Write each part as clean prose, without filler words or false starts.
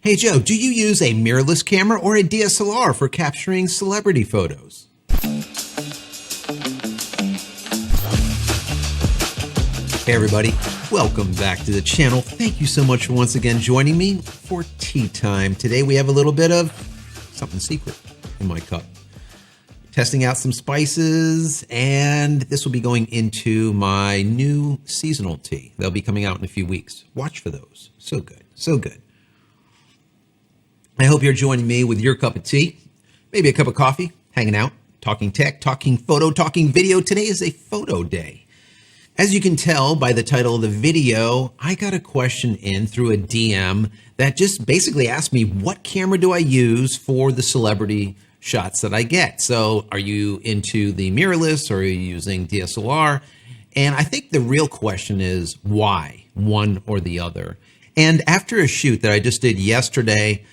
Hey Joe, do you use a mirrorless camera or a DSLR for capturing celebrity photos? Hey everybody, welcome back to the channel. Thank you so much for once again joining me for tea time. Today we have a little bit of something secret in my cup. Testing out some spices, and this will be going into my new seasonal tea. They'll be coming out in a few weeks. Watch for those. So good, so good. I hope you're joining me with your cup of tea, maybe a cup of coffee, hanging out, talking tech, talking photo, talking video. Today is a photo day. As you can tell by the title of the video, I got a question in through a DM that just basically asked me, what camera do I use for the celebrity shots that I get? So are you into the mirrorless or are you using DSLR? And I think the real question is why one or the other? And after a shoot that I just did yesterday,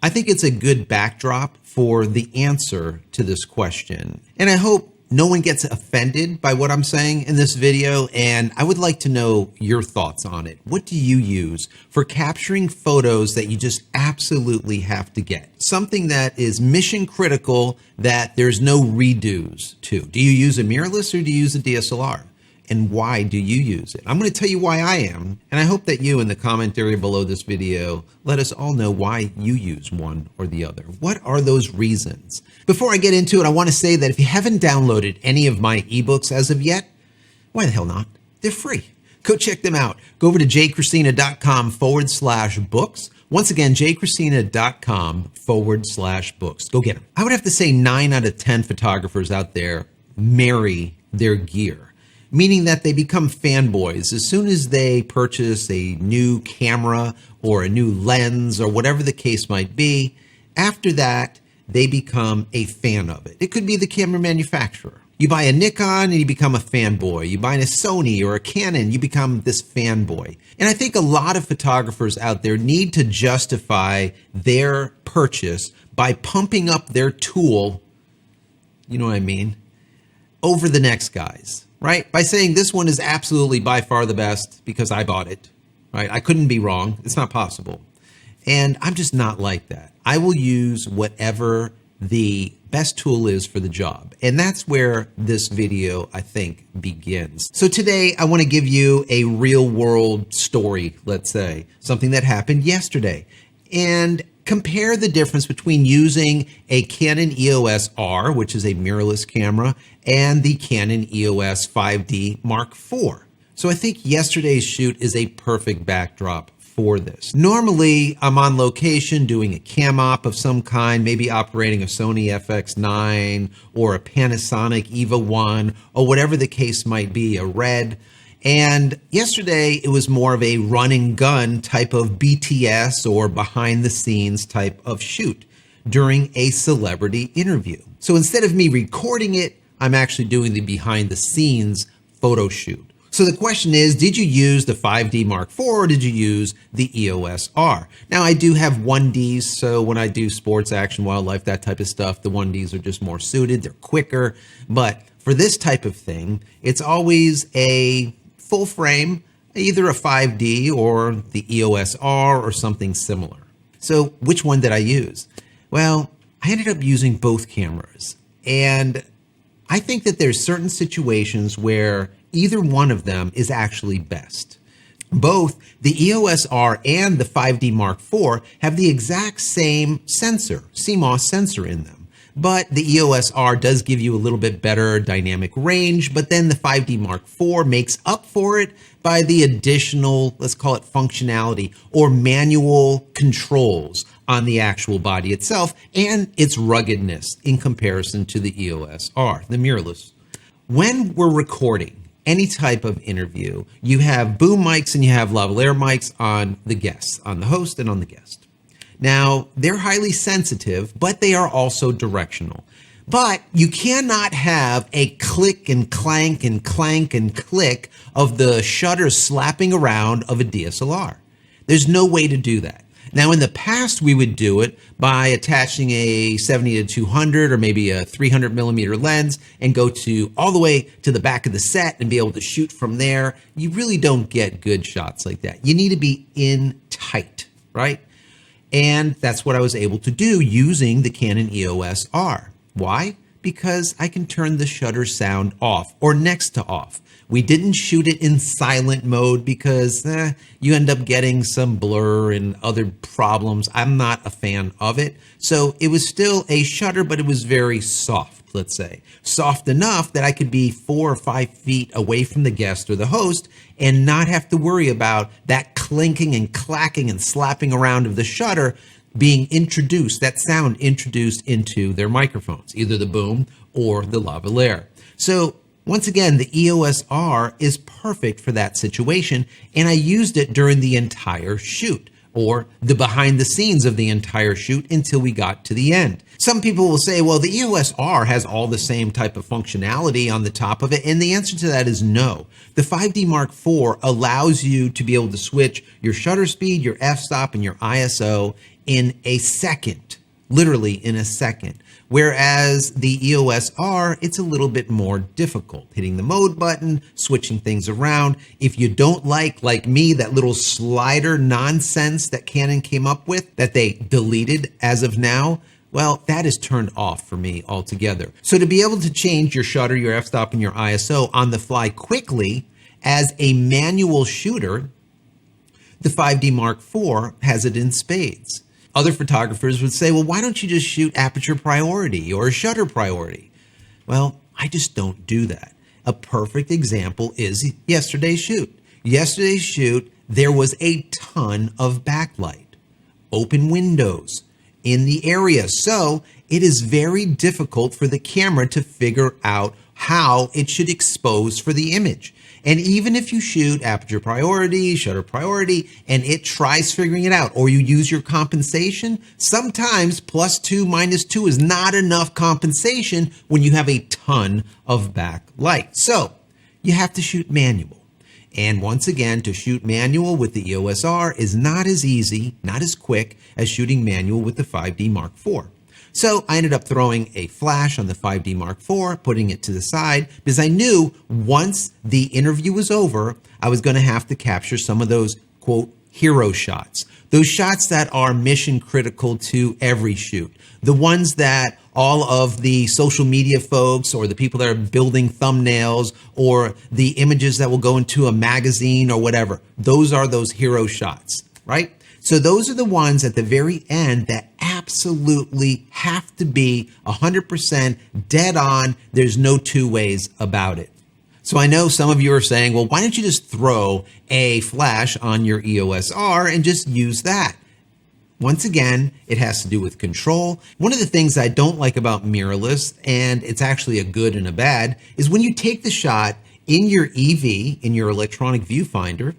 I think it's a good backdrop for the answer to this question. And I hope no one gets offended by what I'm saying in this video, and I would like to know your thoughts on it. What do you use for capturing photos that you just absolutely have to get? Something that is mission critical that there's no redos to. Do you use a mirrorless or do you use a DSLR? And why do you use it? I'm going to tell you why I am, and I hope that you in the comment area below this video let us all know why you use one or the other. What are those reasons? Before I get into it, I want to say that if you haven't downloaded any of my ebooks as of yet, why the hell not? They're free. Go check them out. Go over to JCristina.com/books. Once again, JCristina.com/books. Go get them. I would have to say 9 out of 10 photographers out there marry their gear, meaning that they become fanboys as soon as they purchase a new camera or a new lens or whatever the case might be. After that, they become a fan of it. It could be the camera manufacturer. You buy a Nikon and you become a fanboy. You buy a Sony or a Canon, you become this fanboy. And I think a lot of photographers out there need to justify their purchase by pumping up their tool, you know what I mean, over the next guys. Right? By saying this one is absolutely by far the best because I bought it, right? I couldn't be wrong. It's not possible. And I'm just not like that. I will use whatever the best tool is for the job. And that's where this video, I think, begins. So today I want to give you a real world story, let's say, something that happened yesterday. And compare the difference between using a Canon EOS R, which is a mirrorless camera, and the Canon EOS 5D Mark IV. So I think yesterday's shoot is a perfect backdrop for this. Normally, I'm on location doing a cam op of some kind, maybe operating a Sony FX9 or a Panasonic EVA 1 or whatever the case might be, a RED. And yesterday, it was more of a run and gun type of BTS or behind the scenes type of shoot during a celebrity interview. So instead of me recording it, I'm actually doing the behind the scenes photo shoot. So the question is, did you use the 5D Mark IV or did you use the EOS R? Now, I do have 1Ds, so when I do sports, action, wildlife, that type of stuff, the 1Ds are just more suited. They're quicker. But for this type of thing, it's always a full frame, either a 5D or the EOS R or something similar. So which one did I use? Well, I ended up using both cameras. And I think that there's certain situations where either one of them is actually best. Both the EOS R and the 5D Mark IV have the exact same sensor, CMOS sensor in them. But the EOS R does give you a little bit better dynamic range, but then the 5D Mark IV makes up for it by the additional, let's call it functionality or manual controls on the actual body itself and its ruggedness in comparison to the EOS R, the mirrorless. When we're recording any type of interview, you have boom mics and you have lavalier mics on the guests, on the host and on the guest. Now, they're highly sensitive, but they are also directional. But you cannot have a click and clank and clank and click of the shutters slapping around of a DSLR. There's no way to do that. Now, in the past, we would do it by attaching a 70-200 or maybe a 300 millimeter lens and go to all the way to the back of the set and be able to shoot from there. You really don't get good shots like that. You need to be in tight, right? And that's what I was able to do using the Canon EOS R. Why? Because I can turn the shutter sound off or next to off. We didn't shoot it in silent mode because you end up getting some blur and other problems. I'm not a fan of it. So it was still a shutter, but it was very soft, let's say. Soft enough that I could be 4 or 5 feet away from the guest or the host and not have to worry about that clinking and clacking and slapping around of the shutter being introduced, that sound introduced into their microphones, either the boom or the lavalier. So once again, the EOS R is perfect for that situation, and I used it during the entire shoot, or the behind the scenes of the entire shoot until we got to the end. Some people will say, well, the EOS R has all the same type of functionality on the top of it, and the answer to that is no. The 5D Mark IV allows you to be able to switch your shutter speed, your f-stop, and your ISO in a second, literally in a second. Whereas the EOS R, it's a little bit more difficult. Hitting the mode button, switching things around. If you don't like me, that little slider nonsense that Canon came up with, that they deleted as of now, well, that is turned off for me altogether. So to be able to change your shutter, your f-stop, and your ISO on the fly quickly as a manual shooter, the 5D Mark IV has it in spades. Other photographers would say, well, why don't you just shoot aperture priority or shutter priority? Well, I just don't do that. A perfect example is yesterday's shoot. Yesterday's shoot, there was a ton of backlight, open windows in the area. So it is very difficult for the camera to figure out how it should expose for the image. And even if you shoot aperture priority, shutter priority, and it tries figuring it out, or you use your compensation, sometimes +2, -2 is not enough compensation when you have a ton of backlight. So you have to shoot manual. And once again, to shoot manual with the EOS R is not as easy, not as quick as shooting manual with the 5D Mark IV. So I ended up throwing a flash on the 5D Mark IV, putting it to the side, because I knew once the interview was over, I was going to have to capture some of those, quote, hero shots. Those shots that are mission critical to every shoot. The ones that all of the social media folks or the people that are building thumbnails or the images that will go into a magazine or whatever, those are those hero shots, right? So those are the ones at the very end that absolutely have to be 100% dead on. There's no two ways about it. So I know some of you are saying, well, why don't you just throw a flash on your EOS R and just use that? Once again, it has to do with control. One of the things I don't like about mirrorless, and it's actually a good and a bad, is when you take the shot in your EV, in your electronic viewfinder,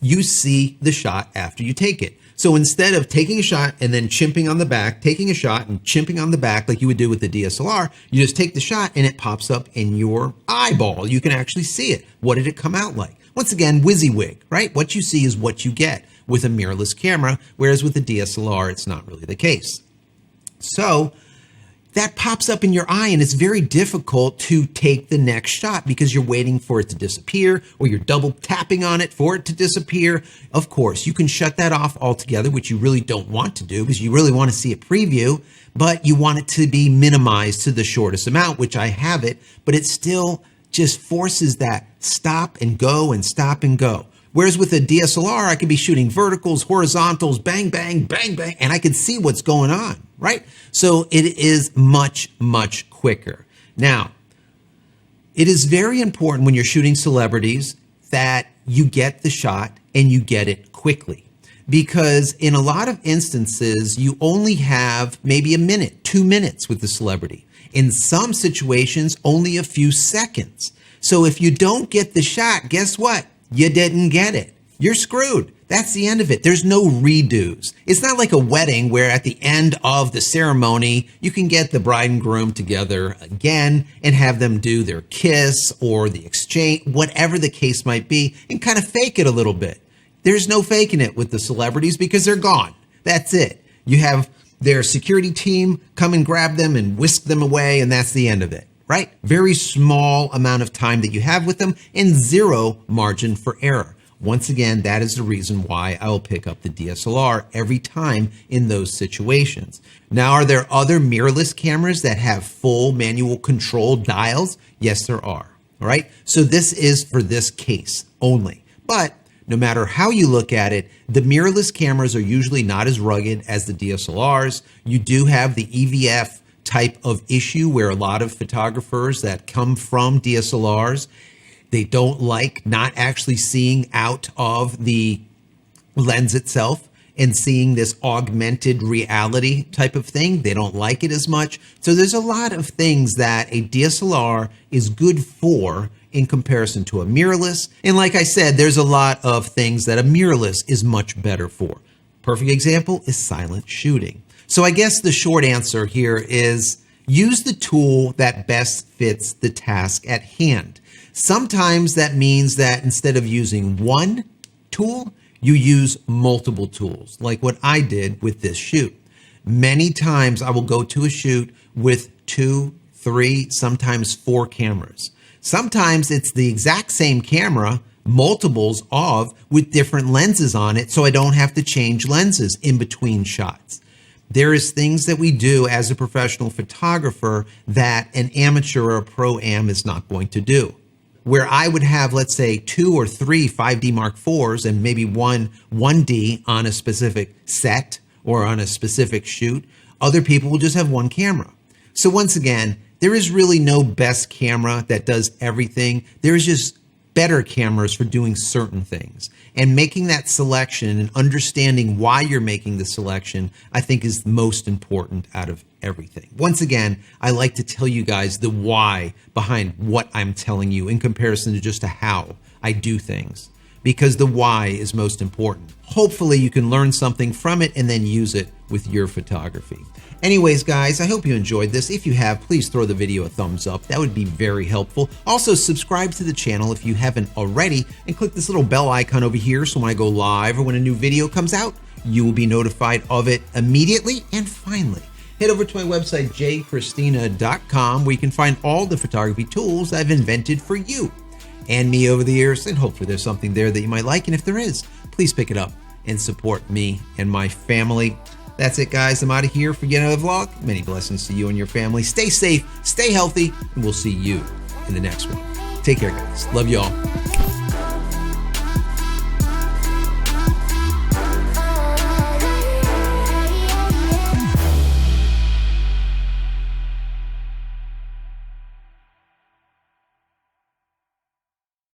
you see the shot after you take it. So instead of taking a shot and then chimping on the back, taking a shot and chimping on the back like you would do with the DSLR, you just take the shot and it pops up in your eyeball. You can actually see it. What did it come out like? Once again, WYSIWYG, right? What you see is what you get with a mirrorless camera, whereas with the DSLR, it's not really the case. So that pops up in your eye and it's very difficult to take the next shot because you're waiting for it to disappear or you're double tapping on it for it to disappear. Of course, you can shut that off altogether, which you really don't want to do because you really want to see a preview, but you want it to be minimized to the shortest amount, which I have it, but it still just forces that stop and go and stop and go. Whereas with a DSLR, I could be shooting verticals, horizontals, bang, bang, bang, bang, and I can see what's going on, right? So it is much, much quicker. Now, it is very important when you're shooting celebrities that you get the shot and you get it quickly. Because in a lot of instances, you only have maybe a minute, 2 minutes with the celebrity. In some situations, only a few seconds. So if you don't get the shot, guess what? You didn't get it. You're screwed. That's the end of it. There's no redos. It's not like a wedding where at the end of the ceremony, you can get the bride and groom together again and have them do their kiss or the exchange, whatever the case might be, and kind of fake it a little bit. There's no faking it with the celebrities because they're gone. That's it. You have their security team come and grab them and whisk them away, and that's the end of it. Right? Very small amount of time that you have with them and zero margin for error. Once again, that is the reason why I will pick up the DSLR every time in those situations. Now, are there other mirrorless cameras that have full manual control dials? Yes, there are. All right. So this is for this case only. But no matter how you look at it, the mirrorless cameras are usually not as rugged as the DSLRs. You do have the EVF type of issue where a lot of photographers that come from DSLRs, they don't like not actually seeing out of the lens itself and seeing this augmented reality type of thing. They don't like it as much. So there's a lot of things that a DSLR is good for in comparison to a mirrorless. And like I said, there's a lot of things that a mirrorless is much better for. Perfect example is silent shooting. So I guess the short answer here is use the tool that best fits the task at hand. Sometimes that means that instead of using one tool, you use multiple tools, like what I did with this shoot. Many times I will go to a shoot with 2, 3, sometimes 4 cameras. Sometimes it's the exact same camera, multiples of, with different lenses on it, so I don't have to change lenses in between shots. There is things that we do as a professional photographer that an amateur or a pro-am is not going to do. Where I would have, let's say, 2 or 3 5D Mark IVs and maybe one 1D on a specific set or on a specific shoot, other people will just have one camera. So once again, there is really no best camera that does everything. There's just better cameras for doing certain things. And making that selection and understanding why you're making the selection, I think, is most important out of everything. Once again, I like to tell you guys the why behind what I'm telling you in comparison to just a how I do things, because the why is most important. Hopefully you can learn something from it and then use it with your photography. Anyways, guys, I hope you enjoyed this. If you have, please throw the video a thumbs up. That would be very helpful. Also, subscribe to the channel if you haven't already, and click this little bell icon over here so when I go live or when a new video comes out, you will be notified of it immediately. And finally, head over to my website, JCristina.com, where you can find all the photography tools I've invented for you and me over the years, and hopefully there's something there that you might like. And if there is, please pick it up and support me and my family. That's it, guys. I'm out of here for yet another vlog. Many blessings to you and your family. Stay safe, stay healthy, and we'll see you in the next one. Take care, guys. Love you all.